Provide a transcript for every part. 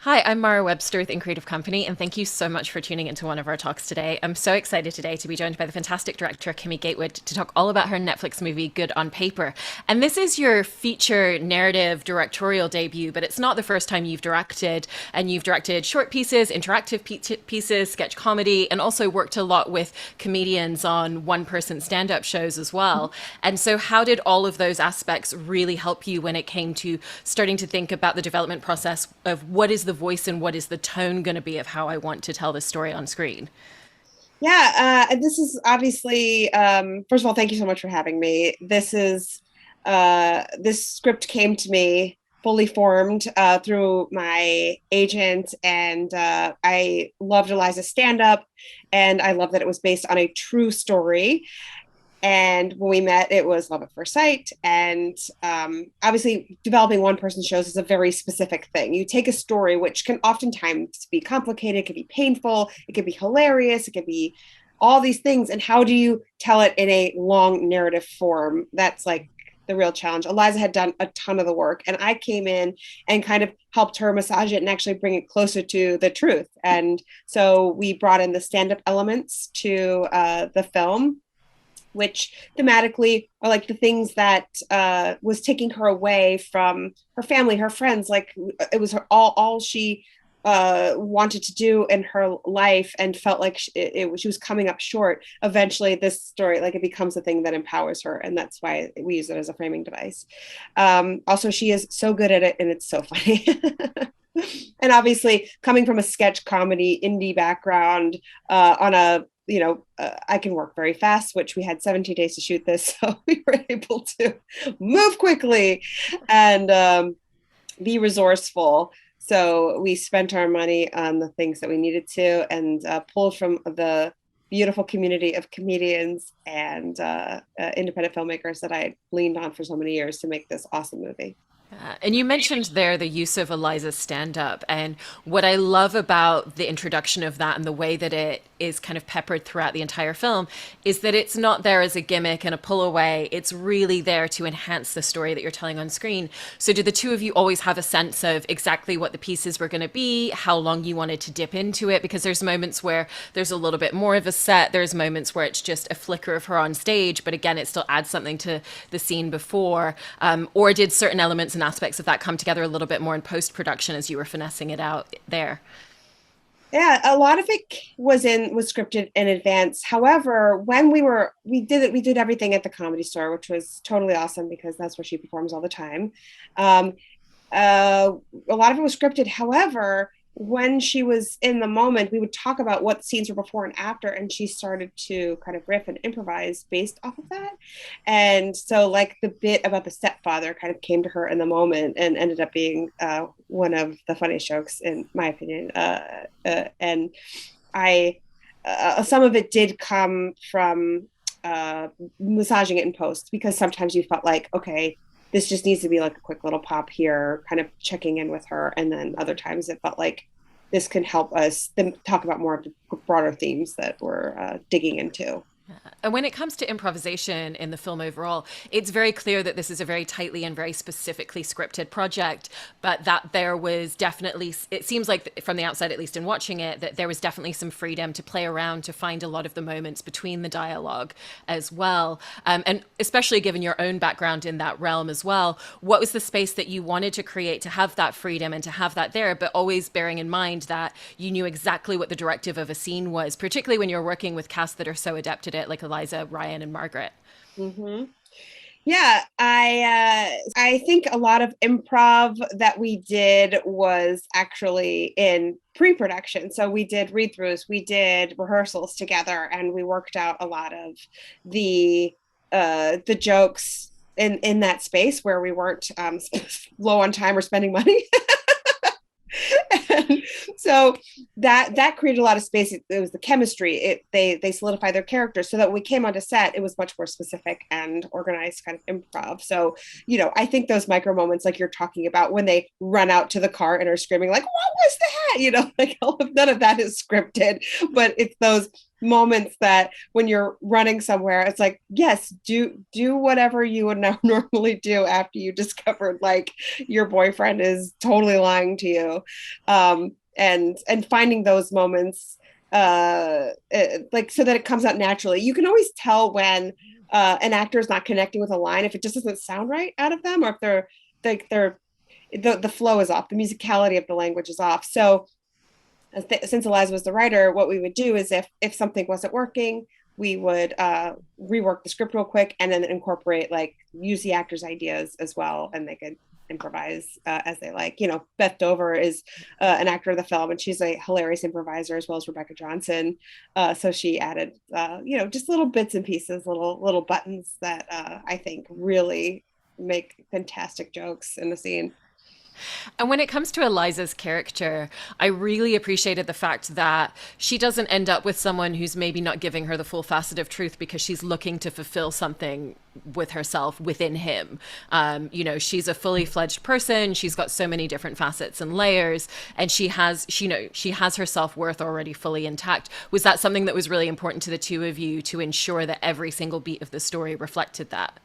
Hi, I'm Mara Webster with In Creative Company, and thank you so much for tuning into one of our talks today. I'm so excited today to be joined by the fantastic director Kimmy Gatewood to talk all about her Netflix movie Good on Paper. And this is your feature narrative directorial debut, but it's not the first time you've directed. And you've directed short pieces, interactive pieces, sketch comedy, and also worked a lot with comedians on one-person stand-up shows as well. And so how did all of those aspects really help you when it came to starting to think about the development process of what is the voice and what is the tone going to be of how I want to tell this story on screen? This is obviously, first of all, thank you so much for having me. This script came to me fully formed through my agent, and I loved Eliza's stand up, and I love that it was based on a true story. And when we met, it was love at first sight. And obviously, developing one person shows is a very specific thing. You take a story, which can oftentimes be complicated, it can be painful, it can be hilarious, it can be all these things. And how do you tell it in a long narrative form? That's like the real challenge. Eliza had done a ton of the work, and I came in and kind of helped her massage it and actually bring it closer to the truth. And so we brought in the stand up elements to the film, which thematically are like the things that was taking her away from her family, her friends. Like it was all she wanted to do in her life, and felt like she was coming up short. Eventually, this story, like, it becomes a thing that empowers her, and that's why we use it as a framing device. Also, she is so good at it, and it's so funny. And obviously, coming from a sketch comedy indie background, on a I can work very fast, which we had 17 days to shoot this. So we were able to move quickly and be resourceful. So we spent our money on the things that we needed to, and pulled from the beautiful community of comedians and independent filmmakers that I leaned on for so many years to make this awesome movie. And you mentioned there the use of Eliza's stand up. And what I love about the introduction of that and the way that it is kind of peppered throughout the entire film is that it's not there as a gimmick and a pull away. It's really there to enhance the story that you're telling on screen. So, did the two of you always have a sense of exactly what the pieces were going to be, how long you wanted to dip into it? Because there's moments where there's a little bit more of a set, there's moments where it's just a flicker of her on stage, but again, it still adds something to the scene before. Or did certain elements and aspects of that come together a little bit more in post production as you were finessing it out there? Yeah, a lot of it was scripted in advance. However, when we did everything at the Comedy Store, which was totally awesome because that's where she performs all the time. Um, a lot of it was scripted. However, when she was in the moment, we would talk about what scenes were before and after, and she started to kind of riff and improvise based off of that. And so, like, the bit about the stepfather kind of came to her in the moment and ended up being one of the funniest jokes, in my opinion. And I, some of it did come from massaging it in post, because sometimes you felt like, okay, this just needs to be like a quick little pop here, kind of checking in with her. And then other times it felt like this can help us then talk about more of the broader themes that we're digging into. And when it comes to improvisation in the film overall, it's very clear that this is a very tightly and very specifically scripted project, but that there was definitely, it seems like from the outside, at least in watching it, that there was definitely some freedom to play around to find a lot of the moments between the dialogue as well. And especially given your own background in that realm as well, what was the space that you wanted to create to have that freedom and to have that there, but always bearing in mind that you knew exactly what the directive of a scene was, particularly when you're working with casts that are so adept at it, like Iliza, Ryan, and Margaret? Mm-hmm. Yeah, I think a lot of improv that we did was actually in pre-production. So we did read-throughs, we did rehearsals together, and we worked out a lot of the jokes in that space where we weren't low on time or spending money. And so that created a lot of space. It was the chemistry. They solidified their characters so that when we came onto set, it was much more specific and organized kind of improv. So, I think those micro moments, like you're talking about, when they run out to the car and are screaming like, "What was that?" Like none of that is scripted, but it's those moments that when you're running somewhere, it's like, yes, do whatever you would now normally do after you discovered like your boyfriend is totally lying to you. And finding those moments like so that it comes out naturally. You can always tell when an actor is not connecting with a line if it just doesn't sound right out of them, or if they're the flow is off, the musicality of the language is off. So since Iliza was the writer, what we would do is if something wasn't working, we would rework the script real quick and then incorporate like use the actors' ideas as well, and they could improvise as they like. You know, Beth Dover is an actor of the film, and she's a hilarious improviser as well as Rebecca Johnson. So she added, just little bits and pieces, little buttons that I think really make fantastic jokes in the scene. And when it comes to Eliza's character, I really appreciated the fact that she doesn't end up with someone who's maybe not giving her the full facet of truth because she's looking to fulfill something with herself within him. She's a fully fledged person. She's got so many different facets and layers, and she has her self-worth already fully intact. Was that something that was really important to the two of you to ensure that every single beat of the story reflected that?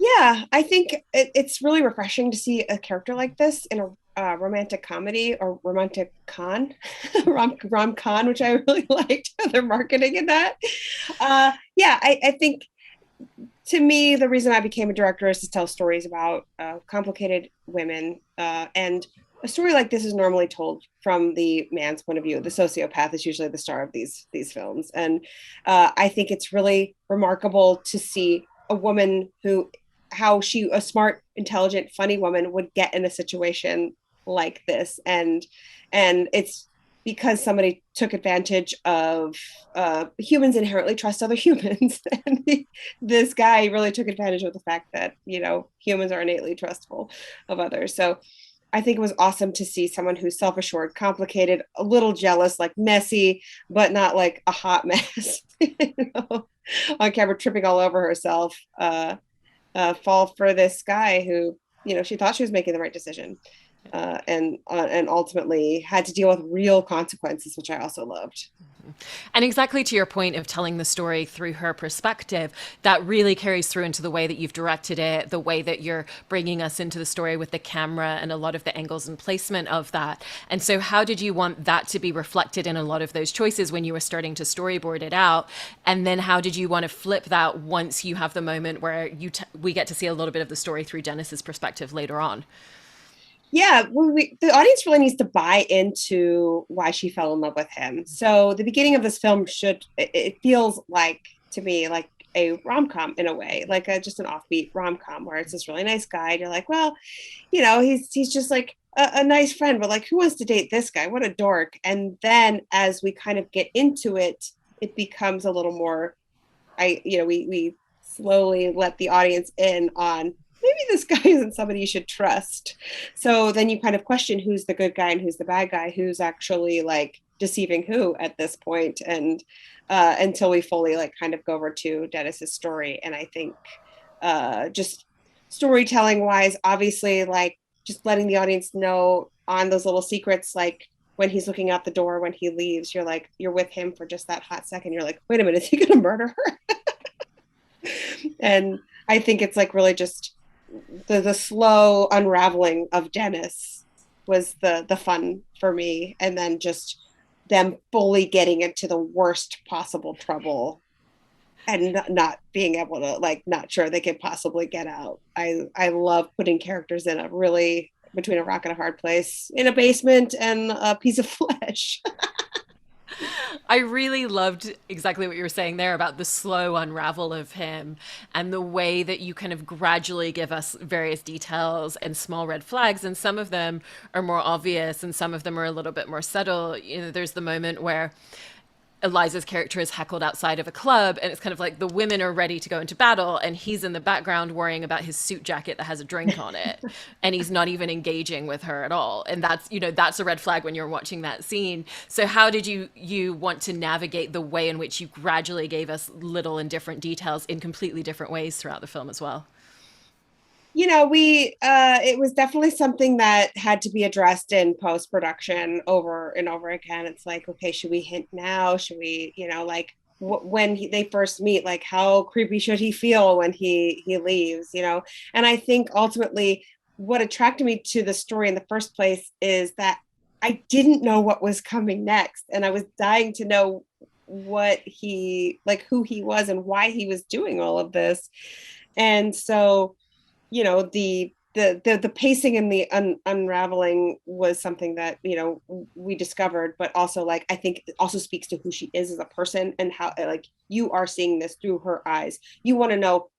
Yeah, I think it's really refreshing to see a character like this in a romantic comedy or romantic con, rom con, which I really liked their marketing in that. Yeah, I think to me, the reason I became a director is to tell stories about complicated women. And a story like this is normally told from the man's point of view. The sociopath is usually the star of these films. And I think it's really remarkable to see a woman how a smart, intelligent, funny woman would get in a situation like this. And it's because somebody took advantage of humans inherently trust other humans. And this guy really took advantage of the fact that, humans are innately trustful of others. So I think it was awesome to see someone who's self-assured, complicated, a little jealous, like messy, but not like a hot mess, on camera tripping all over herself, fall for this guy who, she thought she was making the right decision, and ultimately had to deal with real consequences, which I also loved. And exactly to your point of telling the story through her perspective, that really carries through into the way that you've directed it, the way that you're bringing us into the story with the camera and a lot of the angles and placement of that. And so how did you want that to be reflected in a lot of those choices when you were starting to storyboard it out? And then how did you want to flip that once you have the moment where we get to see a little bit of the story through Dennis's perspective later on? Yeah, the audience really needs to buy into why she fell in love with him. So the beginning of this film it feels like, to me, like a rom-com in a way, like just an offbeat rom-com where it's this really nice guy and you're like, well, he's just like a nice friend, but like, who wants to date this guy? What a dork. And then as we kind of get into it, it becomes a little more, we slowly let the audience in on, maybe this guy isn't somebody you should trust. So then you kind of question who's the good guy and who's the bad guy, who's actually like deceiving who at this point, and until we fully like kind of go over to Dennis's story. And I think just storytelling wise, obviously, like just letting the audience know on those little secrets, like when he's looking out the door, when he leaves, you're with him for just that hot second. You're like, wait a minute, is he gonna murder her? And I think it's like really just the slow unraveling of Dennis was the fun for me, and then just them fully getting into the worst possible trouble and not being able to, like, not sure they could possibly get out. I love putting characters in a really between a rock and a hard place, in a basement and a piece of flesh. I really loved exactly what you were saying there about the slow unravel of him and the way that you kind of gradually give us various details and small red flags. And some of them are more obvious and some of them are a little bit more subtle. There's the moment where Eliza's character is heckled outside of a club, and it's kind of like the women are ready to go into battle, and he's in the background worrying about his suit jacket that has a drink on it, and he's not even engaging with her at all. And that's a red flag when you're watching that scene. So how did you want to navigate the way in which you gradually gave us little and different details in completely different ways throughout the film as well? we it was definitely something that had to be addressed in post production over and over again. It's like, okay, should we hint now? Should we, like when they first meet, like how creepy should he feel when he leaves? And I think ultimately what attracted me to the story in the first place is that I didn't know what was coming next, and I was dying to know what he like, who he was, and why he was doing all of this. And so the pacing and the unraveling was something that we discovered, but also like I think it also speaks to who she is as a person, and how like you are seeing this through her eyes. You want to know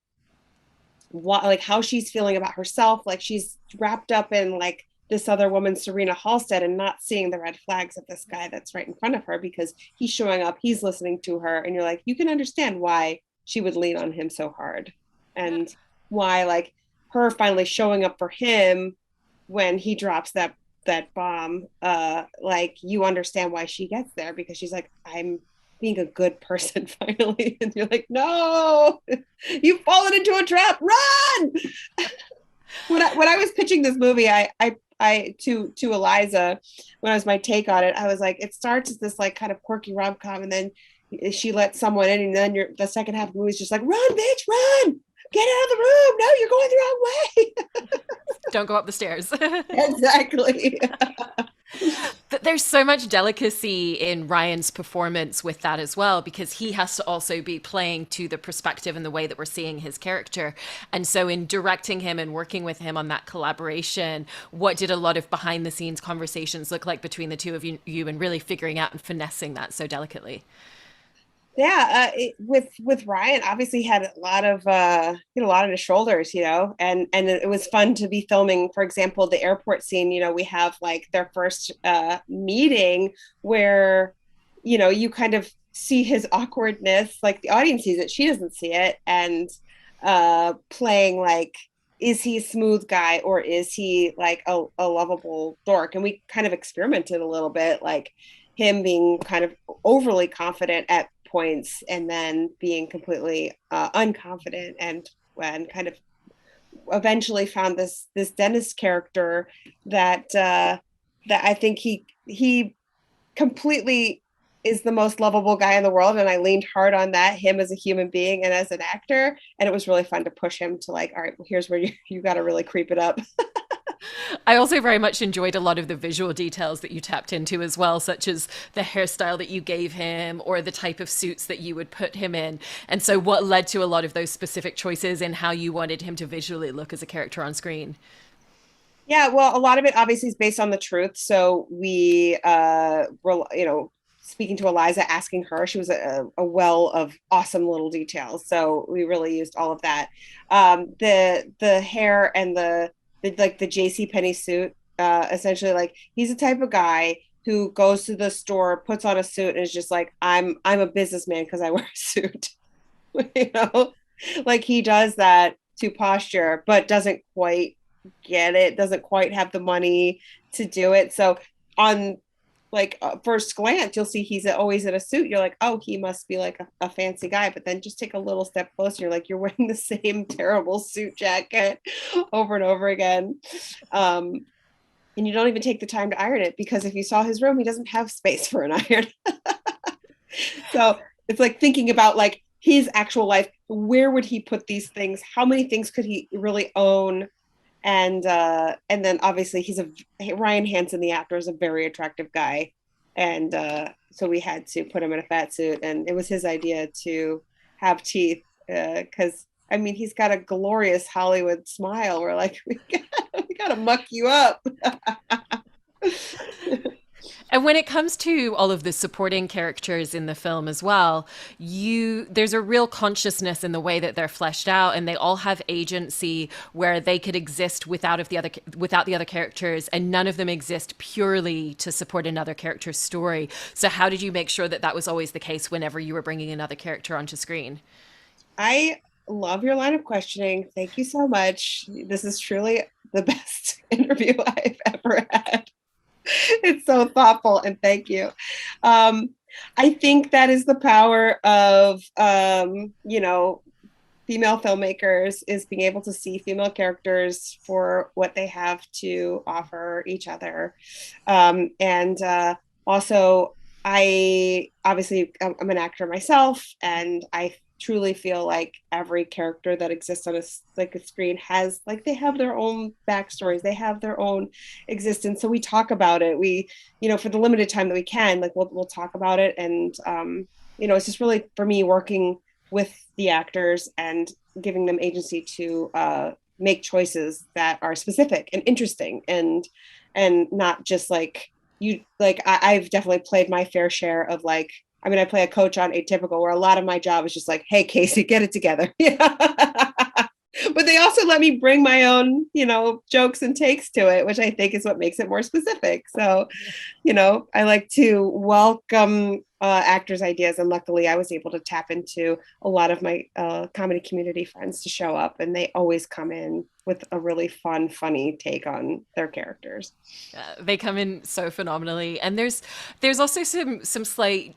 what, like, how she's feeling about herself, like she's wrapped up in like this other woman, Serena Halstead, and not seeing the red flags of this guy that's right in front of her, because he's showing up, he's listening to her, and you're like, you can understand why she would lean on him so hard, and why like her finally showing up for him when he drops that bomb, like you understand why she gets there, because she's like, I'm being a good person finally. And you're like, no, you've fallen into a trap, run. When I was pitching this movie, I to Iliza, when I was my take on it, I was like, it starts as this like kind of quirky rom-com, and then she lets someone in, and then the second half of the movie is just like, run bitch, run, get out of the room, no, you're going the wrong way. Don't go up the stairs. Exactly. There's so much delicacy in Ryan's performance with that as well, because he has to also be playing to the perspective and the way that we're seeing his character. And so, in directing him and working with him on that collaboration, what did a lot of behind the scenes conversations look like between the two of you and really figuring out and finessing that so delicately? Yeah, with Ryan, obviously had a lot of a lot on his shoulders, and it was fun to be filming. For example, the airport scene. We have like their first meeting where you kind of see his awkwardness, like the audience sees it, she doesn't see it, and playing like, is he a smooth guy, or is he like a lovable dork? And we kind of experimented a little bit, like him being kind of overly confident at points, and then being completely unconfident, and kind of eventually found this Dennis character that I think he completely is the most lovable guy in the world, and I leaned hard on that, him as a human being and as an actor, and it was really fun to push him to like, all right, well, here's where you got to really creep it up. I also very much enjoyed a lot of the visual details that you tapped into as well, such as the hairstyle that you gave him or the type of suits that you would put him in. And so, what led to a lot of those specific choices in how you wanted him to visually look as a character on screen? Yeah, well, a lot of it obviously is based on the truth. So we were, speaking to Iliza, asking her, she was a well of awesome little details. So we really used all of that. The hair and the like the JC Penney suit, essentially, like he's the type of guy who goes to the store, puts on a suit, and is just like, I'm a businessman because I wear a suit. you know, like he does that to posture, but doesn't quite get it, doesn't quite have the money to do it. So on like first glance, you'll see he's always in a suit. You're like, oh, he must be like a fancy guy. But then just take a little step closer. You're like, you're wearing the same terrible suit jacket over and over again. Um, and you don't even take the time to iron it, because if you saw his room, he doesn't have space for an iron. So it's like thinking about like his actual life. Where would he put these things? How many things could he really own? And then obviously Ryan Hansen, the actor, is a very attractive guy, and so we had to put him in a fat suit, and it was his idea to have teeth, because I mean he's got a glorious Hollywood smile. We're like, we gotta muck you up. And when it comes to all of the supporting characters in the film as well, there's a real consciousness in the way that they're fleshed out, and they all have agency where they could exist without the other characters, and none of them exist purely to support another character's story. So how did you make sure that that was always the case whenever you were bringing another character onto screen? I love your line of questioning. Thank you so much. This is truly the best interview I've ever had. It's so thoughtful, and thank you. Um, I think that is the power of female filmmakers is being able to see female characters for what they have to offer each other. And also, I obviously I'm an actor myself, and I truly feel like every character that exists on a screen has like they have their own backstories, they have their own existence. So we talk about it. We, for the limited time that we can, like we'll talk about it, and it's just really for me working with the actors and giving them agency to make choices that are specific and interesting and not just like I've definitely played my fair share of like, I mean, I play a coach on Atypical where a lot of my job is just like, hey, Casey, get it together. But they also let me bring my own, jokes and takes to it, which I think is what makes it more specific. So, I like to welcome actors' ideas. And luckily, I was able to tap into a lot of my comedy community friends to show up. And they always come in with a really fun, funny take on their characters. They come in so phenomenally, and there's also some slight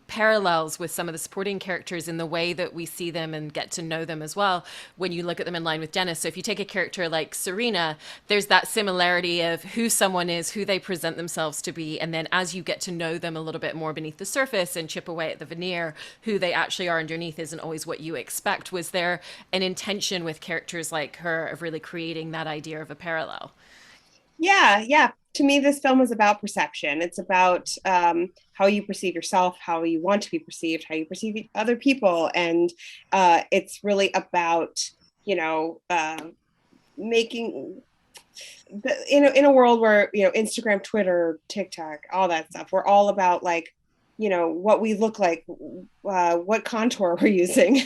parallels with some of the supporting characters in the way that we see them and get to know them as well when you look at them in line with Dennis. So if you take a character like Serena, there's that similarity of who someone is, who they present themselves to be, and then as you get to know them a little bit more beneath the surface and chip away at the veneer, who they actually are underneath isn't always what you expect. Was there an intention with characters like her of really creating that idea of a parallel? Yeah. To me, this film is about perception. It's about how you perceive yourself, how you want to be perceived, how you perceive other people. And it's really about, making in a world where, Instagram, Twitter, TikTok, all that stuff, we're all about like, what we look like, what contour we're using.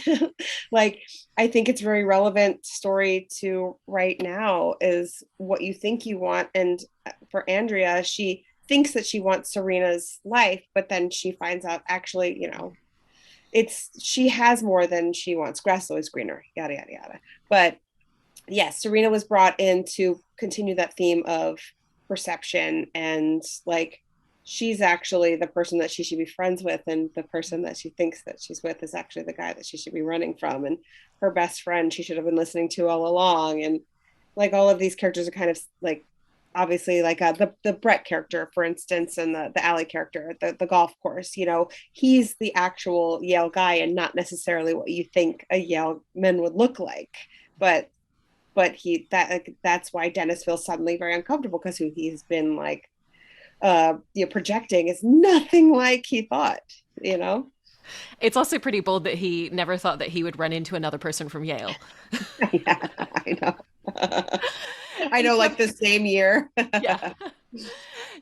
Like, I think it's very relevant story to right now is what you think you want. And for Andrea, she thinks that she wants Serena's life, but then she finds out actually, she has more than she wants. Grass is always greener, yada, yada, yada. But yes, Serena was brought in to continue that theme of perception and like, she's actually the person that she should be friends with, and the person that she thinks that she's with is actually the guy that she should be running from, and her best friend she should have been listening to all along. And like all of these characters are kind of like obviously like the Brett character, for instance, and the Allie character at the golf course, he's the actual Yale guy and not necessarily what you think a Yale man would look like. But that's why Dennis feels suddenly very uncomfortable, because who he's been like projecting is nothing like he thought, It's also pretty bold that he never thought that he would run into another person from Yale. Yeah, I know. I know, like the same year. Yeah.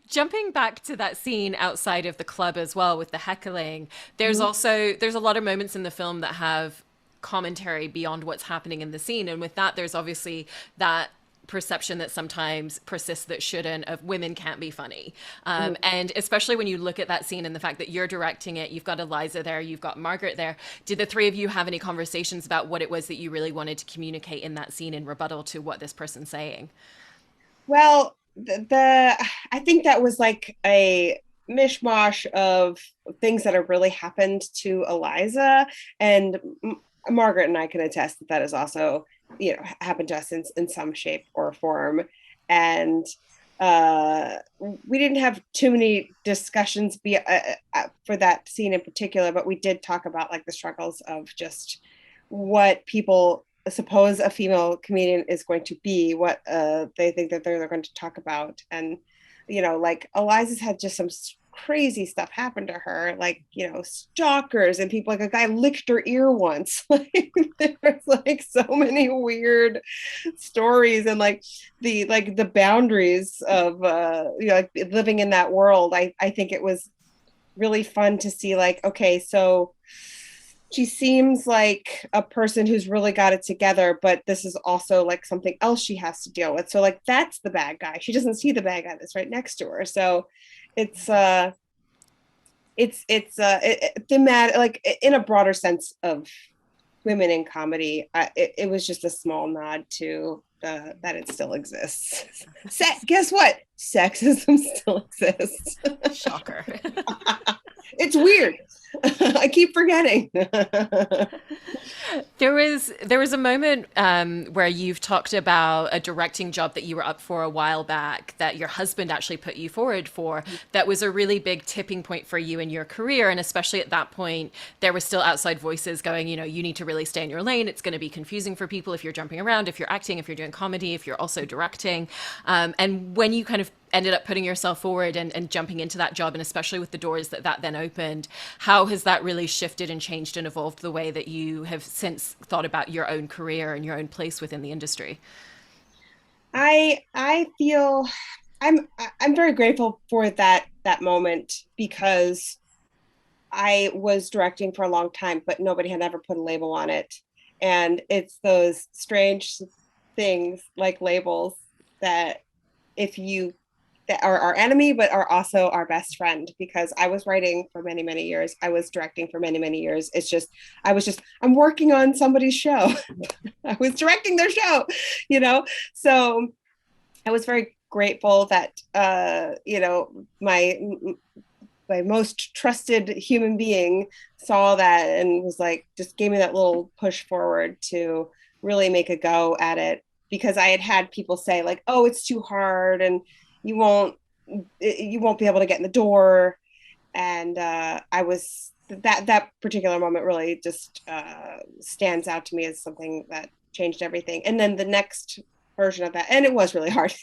Jumping back to that scene outside of the club as well with the heckling, there's a lot of moments in the film that have commentary beyond what's happening in the scene. And with that, there's obviously that perception that sometimes persists that shouldn't, of women can't be funny. And especially when you look at that scene and the fact that you're directing it, you've got Iliza there, you've got Margaret there. Did the three of you have any conversations about what it was that you really wanted to communicate in that scene in rebuttal to what this person's saying? Well, I think that was like a mishmash of things that have really happened to Iliza, and Margaret and I can attest that that is also, happened to us in some shape or form. And we didn't have too many discussions for that scene in particular, but we did talk about like the struggles of just what people suppose a female comedian is going to be, what they think that they're going to talk about. And, like Iliza's had just some crazy stuff happen to her, like, stalkers and people, like a guy licked her ear once. Like there's like so many weird stories, and like the boundaries of like living in that world. I think it was really fun to see like, okay, so she seems like a person who's really got it together, but this is also like something else she has to deal with. So like that's the bad guy. She doesn't see the bad guy that's right next to her. So it's thematic, like in a broader sense of women in comedy. It was just a small nod to that it still exists. Guess what? Sexism still exists. Shocker. It's weird. I keep forgetting. There was a moment where you've talked about a directing job that you were up for a while back that your husband actually put you forward for. That was a really big tipping point for you in your career, and especially at that point, there were still outside voices going, you need to really stay in your lane. It's going to be confusing for people if you're jumping around, if you're acting, if you're doing comedy, if you're also directing. And when you kind of ended up putting yourself forward and jumping into that job, and especially with the doors that then opened, how has that really shifted and changed and evolved the way that you have since thought about your own career and your own place within the industry? I feel I'm very grateful for that moment because I was directing for a long time, but nobody had ever put a label on it. And it's those strange things like labels that if you that are our enemy, but are also our best friend. Because I was writing for many, many years. I was directing for many, many years. I'm working on somebody's show. I was directing their show, you know? So I was very grateful that, my most trusted human being saw that and was like, just gave me that little push forward to really make a go at it. Because I had people say like, oh, it's too hard and you won't, you won't be able to get in the door. And I was, that particular moment really just stands out to me as something that changed everything. And then the next version of that, and it was really hard.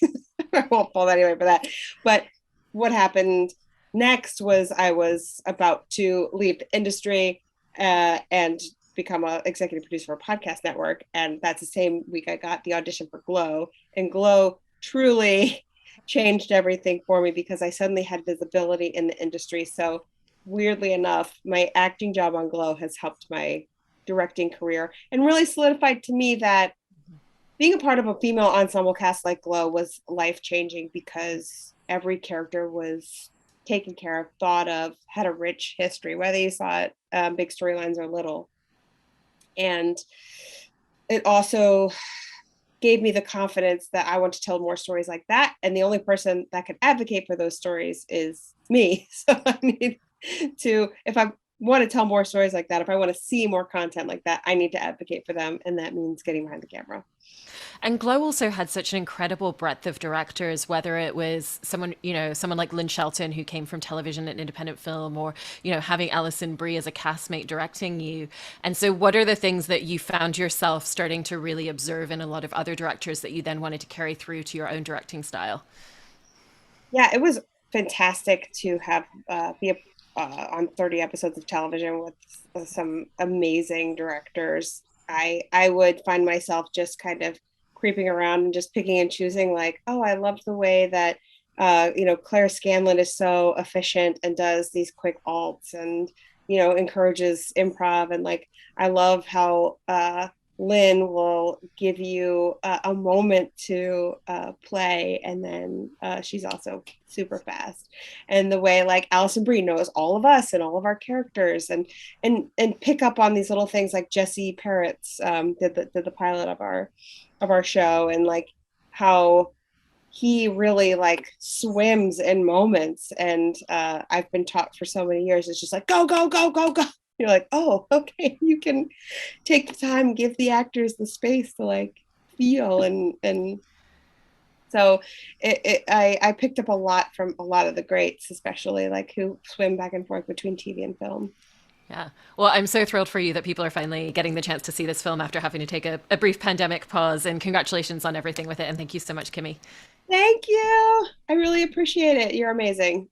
I won't fall anyway for that. But what happened next was I was about to leave the industry and become an executive producer for a podcast network. And that's the same week I got the audition for Glow. And Glow truly changed everything for me because I suddenly had visibility in the industry. So weirdly enough, my acting job on Glow has helped my directing career and really solidified to me that being a part of a female ensemble cast like Glow was life changing because every character was taken care of, thought of, had a rich history, whether you saw it big storylines or little. And it also gave me the confidence that I want to tell more stories like that. And the only person that can advocate for those stories is me. So I need to, if I want to tell more stories like that, if I want to see more content like that, I need to advocate for them. And that means getting behind the camera. And Glow also had such an incredible breadth of directors, whether it was someone like Lynn Shelton, who came from television and independent film, or, having Alison Brie as a castmate directing you. And so what are the things that you found yourself starting to really observe in a lot of other directors that you then wanted to carry through to your own directing style? Yeah, it was fantastic to have be on 30 episodes of television with some amazing directors. I would find myself just kind of creeping around and just picking and choosing like, oh, I love the way that Claire Scanlon is so efficient and does these quick alts and encourages improv. And like I love how Lynn will give you a moment to play, and then she's also super fast. And the way like Alison Brie knows all of us and all of our characters, and pick up on these little things like Jesse Parrott's did the pilot of our show, and like how he really like swims in moments. And I've been taught for so many years, it's just like go go go go go. You're like, oh, okay, you can take the time, give the actors the space to like feel. And so I picked up a lot from a lot of the greats, especially like who swim back and forth between TV and film. Yeah. Well, I'm so thrilled for you that people are finally getting the chance to see this film after having to take a brief pandemic pause. And congratulations on everything with it. And thank you so much, Kimmy. Thank you. I really appreciate it. You're amazing.